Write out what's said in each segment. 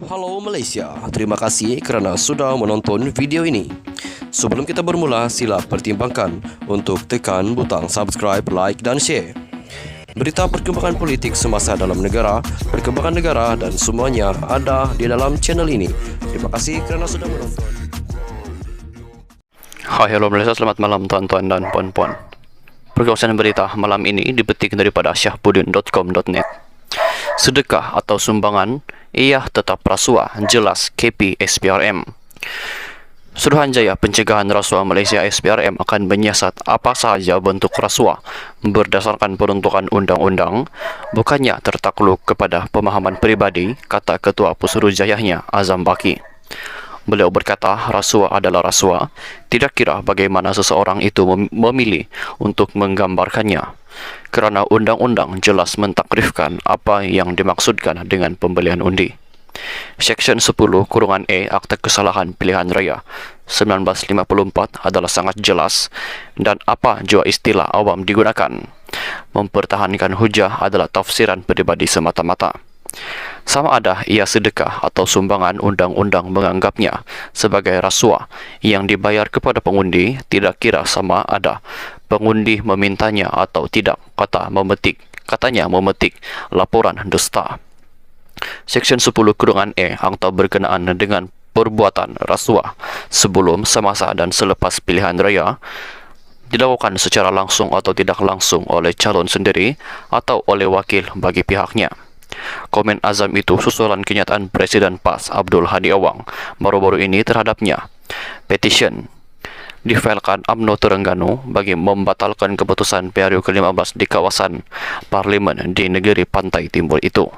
Halo Malaysia, terima kasih kerana sudah menonton video ini. Sebelum kita bermula, sila pertimbangkan untuk tekan butang subscribe, like dan share. Berita perkembangan politik semasa dalam negara, perkembangan negara dan semuanya ada di dalam channel ini. Terima kasih kerana sudah menonton. Hai, hello Malaysia, selamat malam tuan-tuan dan puan-puan. Perkongsian berita malam ini dipetik daripada syahbudin.com.net. Sedekah atau sumbangan, ia tetap rasuah, jelas KP SPRM. Suruhanjaya Pencegahan Rasuah Malaysia SPRM akan menyiasat apa sahaja bentuk rasuah berdasarkan peruntukan undang-undang, bukannya tertakluk kepada pemahaman peribadi, kata Ketua Pesuruhjayanya Azam Baki. Beliau berkata, rasuah adalah rasuah, tidak kira bagaimana seseorang itu memilih untuk menggambarkannya. Kerana undang-undang jelas mentakrifkan apa yang dimaksudkan dengan pembelian undi. Seksyen 10(e) Akta Kesalahan Pilihan Raya 1954 adalah sangat jelas dan apa jua istilah awam digunakan. Mempertahankan hujah adalah tafsiran peribadi semata-mata. Sama ada ia sedekah atau sumbangan, undang-undang menganggapnya sebagai rasuah yang dibayar kepada pengundi, tidak kira sama ada pengundi memintanya atau tidak, katanya memetik laporan dusta. Seksyen 10(e) Akta berkenaan dengan perbuatan rasuah sebelum, semasa dan selepas pilihan raya dilakukan secara langsung atau tidak langsung oleh calon sendiri atau oleh wakil bagi pihaknya. Komen Azam itu susulan kenyataan Presiden PAS Abdul Hadi Awang baru-baru ini terhadapnya. Petition difailkan UMNO Terengganu bagi membatalkan keputusan PRU ke-15 di kawasan Parlimen di negeri pantai timur itu.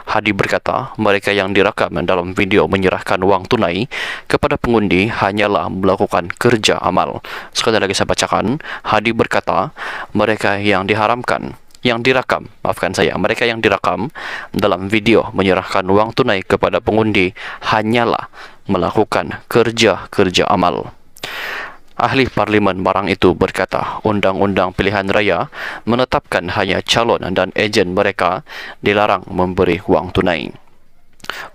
Hadi berkata, mereka yang direkam dalam video menyerahkan wang tunai kepada pengundi hanyalah melakukan kerja amal. Sekali lagi saya bacakan, Hadi berkata, mereka yang direkam dalam video menyerahkan wang tunai kepada pengundi hanyalah melakukan kerja amal. Ahli Parlimen Marang itu berkata, Undang-Undang Pilihan Raya menetapkan hanya calon dan ejen mereka dilarang memberi wang tunai.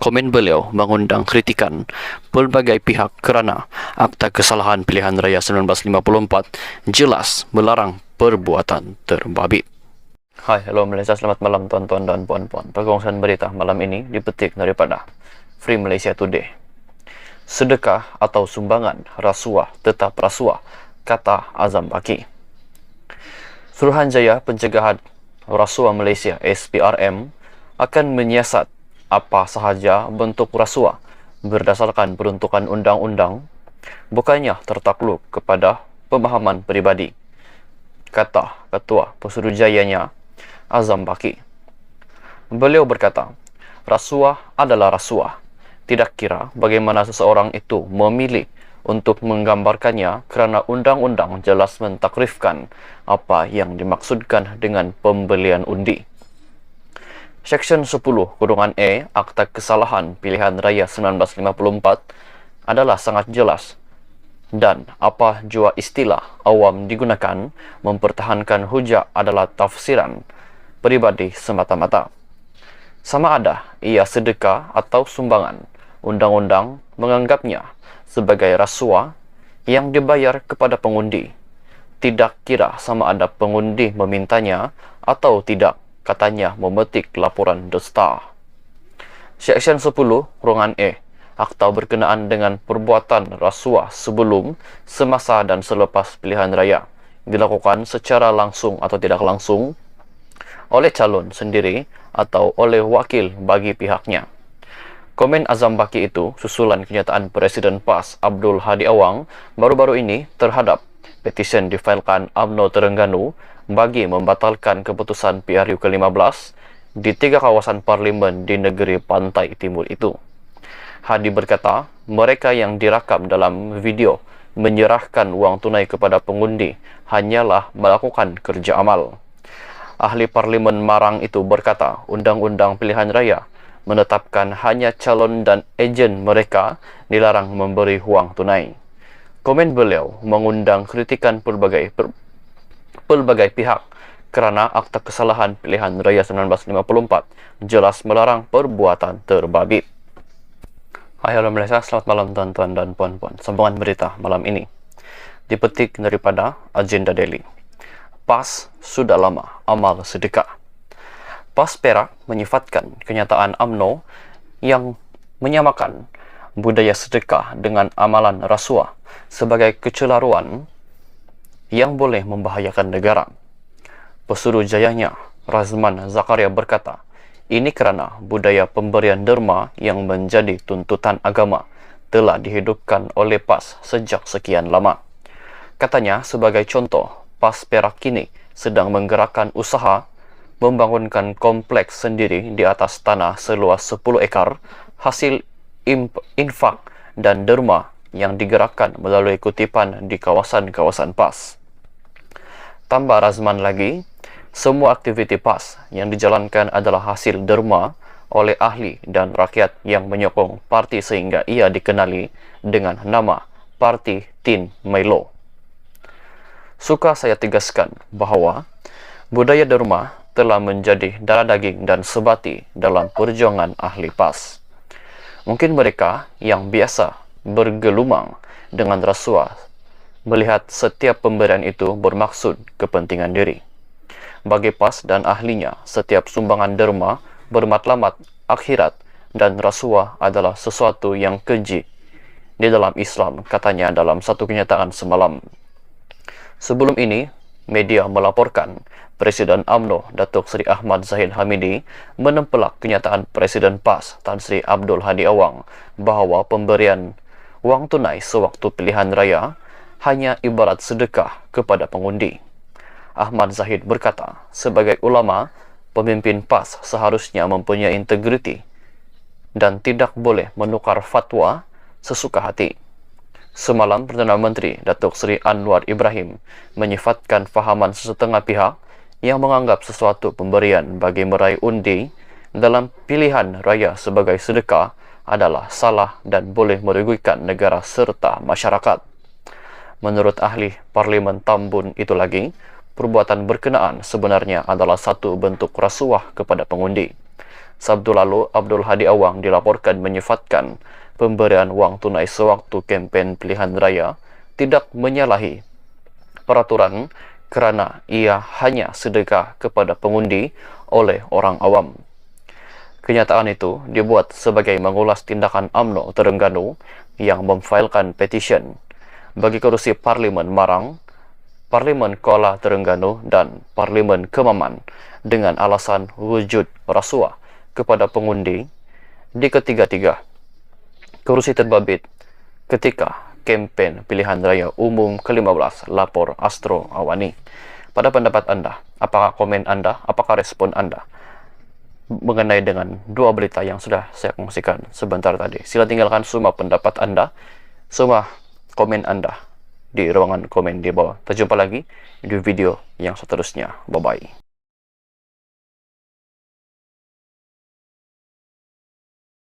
Komen beliau mengundang kritikan pelbagai pihak kerana Akta Kesalahan Pilihan Raya 1954 jelas melarang perbuatan terbabit. Hai, hello Malaysia, selamat malam tuan-tuan dan puan-puan. Perkongsian berita malam ini dipetik daripada Free Malaysia Today. Sedekah atau sumbangan, rasuah tetap rasuah, kata Azam Baki. Suruhanjaya Pencegahan Rasuah Malaysia SPRM akan menyiasat apa sahaja bentuk rasuah berdasarkan peruntukan undang-undang, bukannya tertakluk kepada pemahaman peribadi, kata Ketua Pesuruhjayanya Azam Baki. Beliau berkata, rasuah adalah rasuah, tidak kira bagaimana seseorang itu memilih untuk menggambarkannya kerana undang-undang jelas mentakrifkan apa yang dimaksudkan dengan pembelian undi. Seksyen 10(e) Akta Kesalahan Pilihan Raya 1954 adalah sangat jelas dan apa jua istilah awam digunakan, mempertahankan hujah adalah tafsiran peribadi semata-mata. Sama ada ia sedekah atau sumbangan, undang-undang menganggapnya sebagai rasuah yang dibayar kepada pengundi, tidak kira sama ada pengundi memintanya atau tidak, katanya memetik laporan dusta. Seksyen 10(e) Akta berkenaan dengan perbuatan rasuah sebelum, semasa dan selepas pilihan raya dilakukan secara langsung atau tidak langsung oleh calon sendiri atau oleh wakil bagi pihaknya. Komen Azam Baki itu susulan kenyataan Presiden PAS Abdul Hadi Awang baru-baru ini terhadap petisi difailkan UMNO Terengganu bagi membatalkan keputusan PRU ke-15 di 3 kawasan parlimen di negeri pantai timur itu. Hadi berkata, mereka yang direkam dalam video menyerahkan wang tunai kepada pengundi hanyalah melakukan kerja amal. Ahli Parlimen Marang itu berkata, Undang-Undang Pilihan Raya menetapkan hanya calon dan ejen mereka dilarang memberi wang tunai. Komen beliau mengundang kritikan pelbagai pihak kerana Akta Kesalahan Pilihan Raya 1954 jelas melarang perbuatan terbabit. Hai halo Malaysia, selamat malam tuan-tuan dan puan-puan. Sambungan berita malam ini dipetik daripada Agenda Daily. PAS sudah lama amal sedekah. PAS Perak menyifatkan kenyataan UMNO yang menyamakan budaya sedekah dengan amalan rasuah sebagai kecelaruan yang boleh membahayakan negara. Pesuruhjayanya Razman Zakaria berkata, ini kerana budaya pemberian derma yang menjadi tuntutan agama telah dihidupkan oleh PAS sejak sekian lama. Katanya, sebagai contoh, PAS Perak kini sedang menggerakkan usaha membangunkan kompleks sendiri di atas tanah seluas 10 ekar hasil infak dan derma yang digerakkan melalui kutipan di kawasan-kawasan PAS. Tambah Razman lagi, semua aktiviti PAS yang dijalankan adalah hasil derma oleh ahli dan rakyat yang menyokong parti sehingga ia dikenali dengan nama Parti Tin Milo. Suka saya tegaskan bahawa budaya derma telah menjadi darah daging dan sebati dalam perjuangan ahli PAS. Mungkin mereka yang biasa bergelumang dengan rasuah melihat setiap pemberian itu bermaksud kepentingan diri. Bagi PAS dan ahlinya, setiap sumbangan derma bermatlamat akhirat dan rasuah adalah sesuatu yang keji di dalam Islam, katanya dalam satu kenyataan semalam. Sebelum ini, media melaporkan Presiden UMNO Datuk Seri Ahmad Zahid Hamidi menempelak kenyataan Presiden PAS Tan Sri Abdul Hadi Awang bahawa pemberian wang tunai sewaktu pilihan raya hanya ibarat sedekah kepada pengundi. Ahmad Zahid berkata, sebagai ulama, pemimpin PAS seharusnya mempunyai integriti dan tidak boleh menukar fatwa sesuka hati. Semalam, Perdana Menteri Datuk Seri Anwar Ibrahim menyifatkan fahaman sesetengah pihak yang menganggap sesuatu pemberian bagi meraih undi dalam pilihan raya sebagai sedekah adalah salah dan boleh merugikan negara serta masyarakat. Menurut ahli Parlimen Tambun itu lagi, perbuatan berkenaan sebenarnya adalah satu bentuk rasuah kepada pengundi. Sabtu lalu, Abdul Hadi Awang dilaporkan menyifatkan pemberian wang tunai sewaktu kempen pilihan raya tidak menyalahi peraturan kerana ia hanya sedekah kepada pengundi oleh orang awam. Kenyataan itu dibuat sebagai mengulas tindakan UMNO Terengganu yang memfailkan petisyen bagi kerusi Parlimen Marang, Parlimen Kuala Terengganu dan Parlimen Kemaman dengan alasan wujud rasuah kepada pengundi di ketiga-tiga kerusi terbabit ketika kempen pilihan raya umum ke-15, lapor Astro Awani. Pada pendapat anda, apakah komen anda, apakah respon anda mengenai dengan dua berita yang sudah saya kongsikan sebentar tadi? Sila tinggalkan semua pendapat anda, semua komen anda di ruangan komen di bawah. Kita jumpa lagi di video yang seterusnya. Bye-bye.